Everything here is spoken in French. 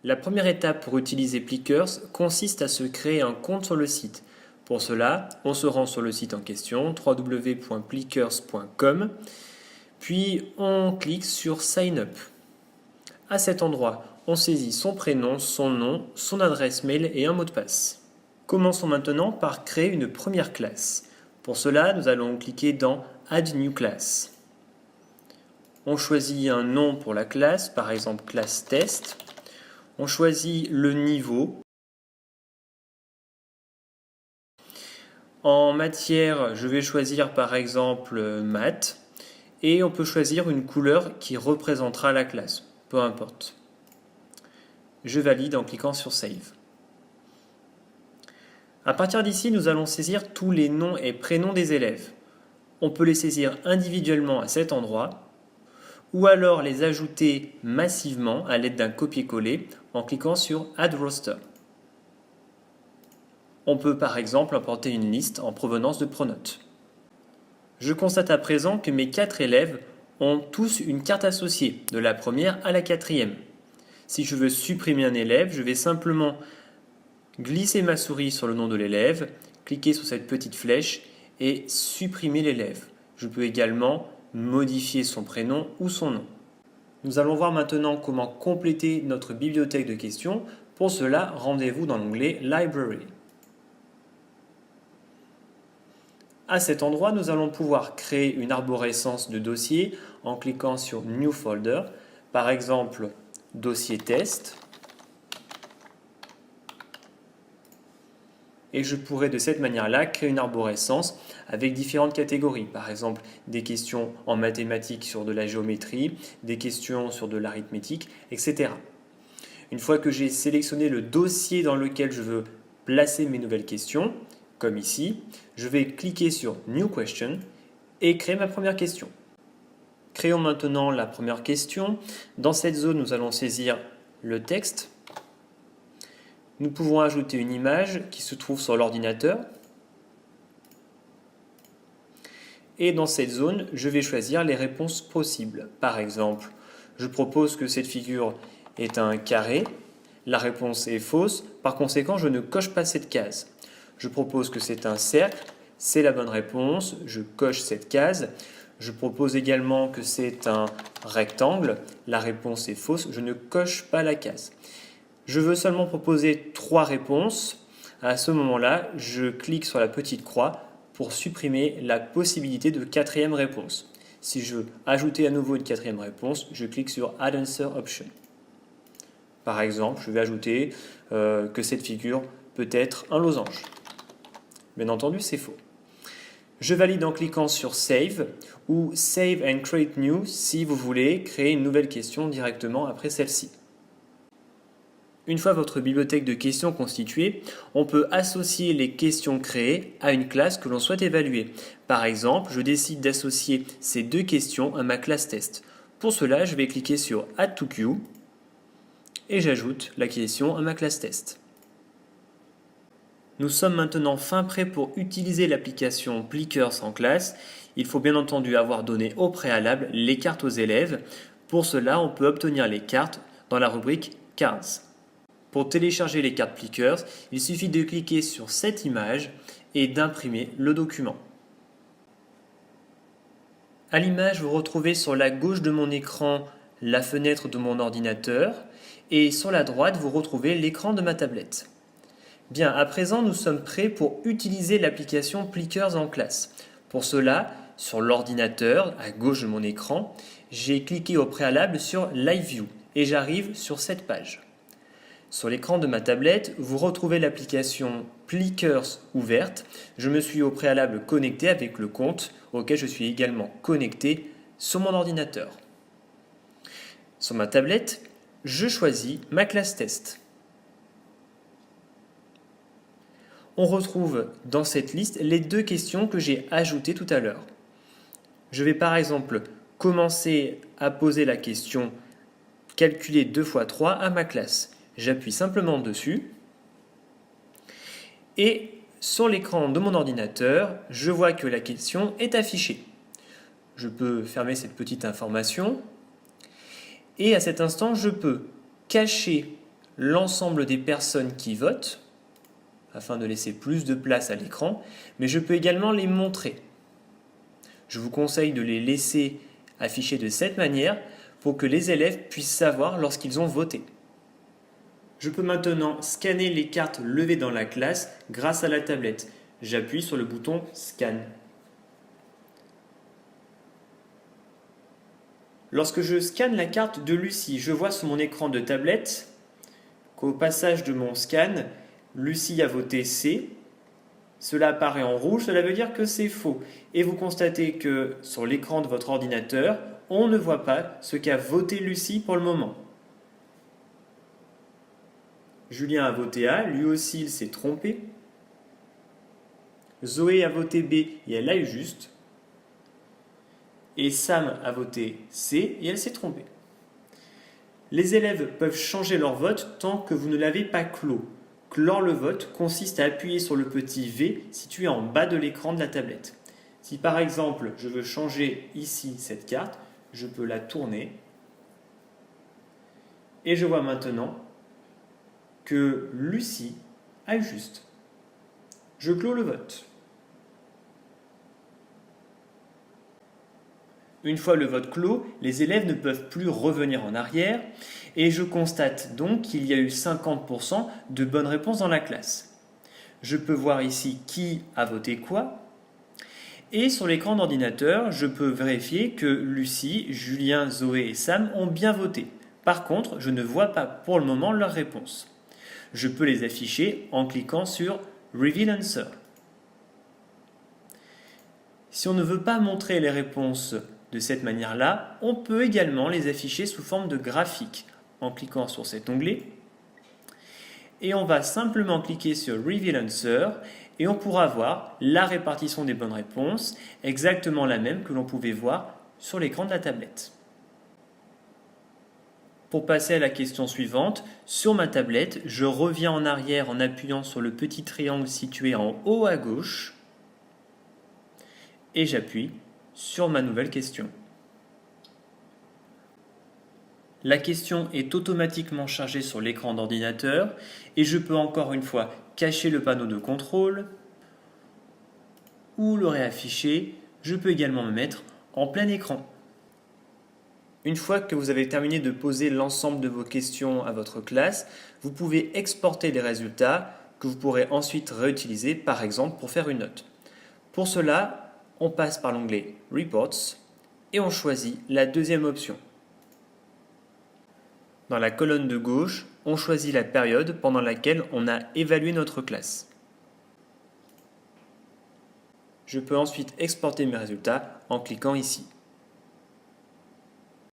La première étape pour utiliser Plickers consiste à se créer un compte sur le site. Pour cela, on se rend sur le site en question, www.plickers.com, puis on clique sur Sign Up. À cet endroit, on saisit son prénom, son nom, son adresse mail et un mot de passe. Commençons maintenant par créer une première classe. Pour cela, nous allons cliquer dans Add New Class. On choisit un nom pour la classe, par exemple classe test. On choisit le niveau. En matière, je vais choisir par exemple maths et on peut choisir une couleur qui représentera la classe, peu importe. Je valide en cliquant sur Save. À partir d'ici, nous allons saisir tous les noms et prénoms des élèves. On peut les saisir individuellement à cet endroit ou alors les ajouter massivement à l'aide d'un copier-coller en cliquant sur Add Roster. On peut par exemple importer une liste en provenance de Pronote. Je constate à présent que mes 4 élèves ont tous une carte associée, de la première à la 4e. Si je veux supprimer un élève, je vais simplement glisser ma souris sur le nom de l'élève, cliquer sur cette petite flèche et supprimer l'élève. Je peux également modifier son prénom ou son nom. Nous allons voir maintenant comment compléter notre bibliothèque de questions. Pour cela, rendez-vous dans l'onglet Library. À cet endroit, nous allons pouvoir créer une arborescence de dossiers en cliquant sur New Folder, par exemple dossier test. Et je pourrais de cette manière-là créer une arborescence avec différentes catégories, par exemple des questions en mathématiques sur de la géométrie, des questions sur de l'arithmétique, etc. Une fois que j'ai sélectionné le dossier dans lequel je veux placer mes nouvelles questions, comme ici, je vais cliquer sur New Question et créer ma première question. Créons maintenant la première question. Dans cette zone, nous allons saisir le texte. Nous pouvons ajouter une image qui se trouve sur l'ordinateur. Et dans cette zone, je vais choisir les réponses possibles. Par exemple, je propose que cette figure est un carré. La réponse est fausse. Par conséquent, je ne coche pas cette case. Je propose que c'est un cercle, c'est la bonne réponse, je coche cette case. Je propose également que c'est un rectangle, la réponse est fausse, je ne coche pas la case. Je veux seulement proposer 3 réponses. À ce moment-là, je clique sur la petite croix pour supprimer la possibilité de 4e réponse. Si je veux ajouter à nouveau une 4e réponse, je clique sur Add Answer Option. Par exemple, je vais ajouter que cette figure peut être un losange. Bien entendu, c'est faux. Je valide en cliquant sur Save ou Save and Create New si vous voulez créer une nouvelle question directement après celle-ci. Une fois votre bibliothèque de questions constituée, on peut associer les questions créées à une classe que l'on souhaite évaluer. Par exemple, je décide d'associer ces 2 questions à ma classe test. Pour cela, je vais cliquer sur Add to Queue et j'ajoute la question à ma classe test. Nous sommes maintenant fin prêts pour utiliser l'application Plickers en classe. Il faut bien entendu avoir donné au préalable les cartes aux élèves. Pour cela, on peut obtenir les cartes dans la rubrique Cards. Pour télécharger les cartes Plickers, il suffit de cliquer sur cette image et d'imprimer le document. À l'image, vous retrouvez sur la gauche de mon écran la fenêtre de mon ordinateur et sur la droite, vous retrouvez l'écran de ma tablette. Bien, à présent, nous sommes prêts pour utiliser l'application Plickers en classe. Pour cela, sur l'ordinateur, à gauche de mon écran, j'ai cliqué au préalable sur Live View et j'arrive sur cette page. Sur l'écran de ma tablette, vous retrouvez l'application Plickers ouverte. Je me suis au préalable connecté avec le compte auquel je suis également connecté sur mon ordinateur. Sur ma tablette, je choisis ma classe test. On retrouve dans cette liste les 2 questions que j'ai ajoutées tout à l'heure. Je vais par exemple commencer à poser la question « Calculer 2 x 3 à ma classe ». J'appuie simplement dessus et sur l'écran de mon ordinateur, je vois que la question est affichée. Je peux fermer cette petite information et à cet instant, je peux cacher l'ensemble des personnes qui votent, afin de laisser plus de place à l'écran, mais je peux également les montrer. Je vous conseille de les laisser afficher de cette manière pour que les élèves puissent savoir lorsqu'ils ont voté. Je peux maintenant scanner les cartes levées dans la classe grâce à la tablette. J'appuie sur le bouton Scan. Lorsque je scanne la carte de Lucie, je vois sur mon écran de tablette qu'au passage de mon scan, Lucie a voté C. Cela apparaît en rouge, cela veut dire que c'est faux. Et vous constatez que sur l'écran de votre ordinateur, on ne voit pas ce qu'a voté Lucie pour le moment. Julien a voté A, lui aussi il s'est trompé. Zoé a voté B et elle a eu juste. Et Sam a voté C et elle s'est trompée. Les élèves peuvent changer leur vote tant que vous ne l'avez pas clos. Clore le vote consiste à appuyer sur le petit V situé en bas de l'écran de la tablette. Si par exemple je veux changer ici cette carte, je peux la tourner et je vois maintenant que Lucie a eu juste. Je clôt le vote. Une fois le vote clos, les élèves ne peuvent plus revenir en arrière et je constate donc qu'il y a eu 50% de bonnes réponses dans la classe. Je peux voir ici qui a voté quoi et sur l'écran d'ordinateur, je peux vérifier que Lucie, Julien, Zoé et Sam ont bien voté. Par contre, je ne vois pas pour le moment leurs réponses. Je peux les afficher en cliquant sur Reveal Answer. Si on ne veut pas montrer les réponses de cette manière-là, on peut également les afficher sous forme de graphique en cliquant sur cet onglet. Et on va simplement cliquer sur Reveal Answer et on pourra voir la répartition des bonnes réponses, exactement la même que l'on pouvait voir sur l'écran de la tablette. Pour passer à la question suivante, sur ma tablette, je reviens en arrière en appuyant sur le petit triangle situé en haut à gauche et j'appuie sur ma nouvelle question. La question est automatiquement chargée sur l'écran d'ordinateur et je peux encore une fois cacher le panneau de contrôle ou le réafficher. Je peux également me mettre en plein écran. Une fois que vous avez terminé de poser l'ensemble de vos questions à votre classe, vous pouvez exporter les résultats que vous pourrez ensuite réutiliser, par exemple pour faire une note. Pour cela, on passe par l'onglet Reports et on choisit la deuxième option. Dans la colonne de gauche, on choisit la période pendant laquelle on a évalué notre classe. Je peux ensuite exporter mes résultats en cliquant ici.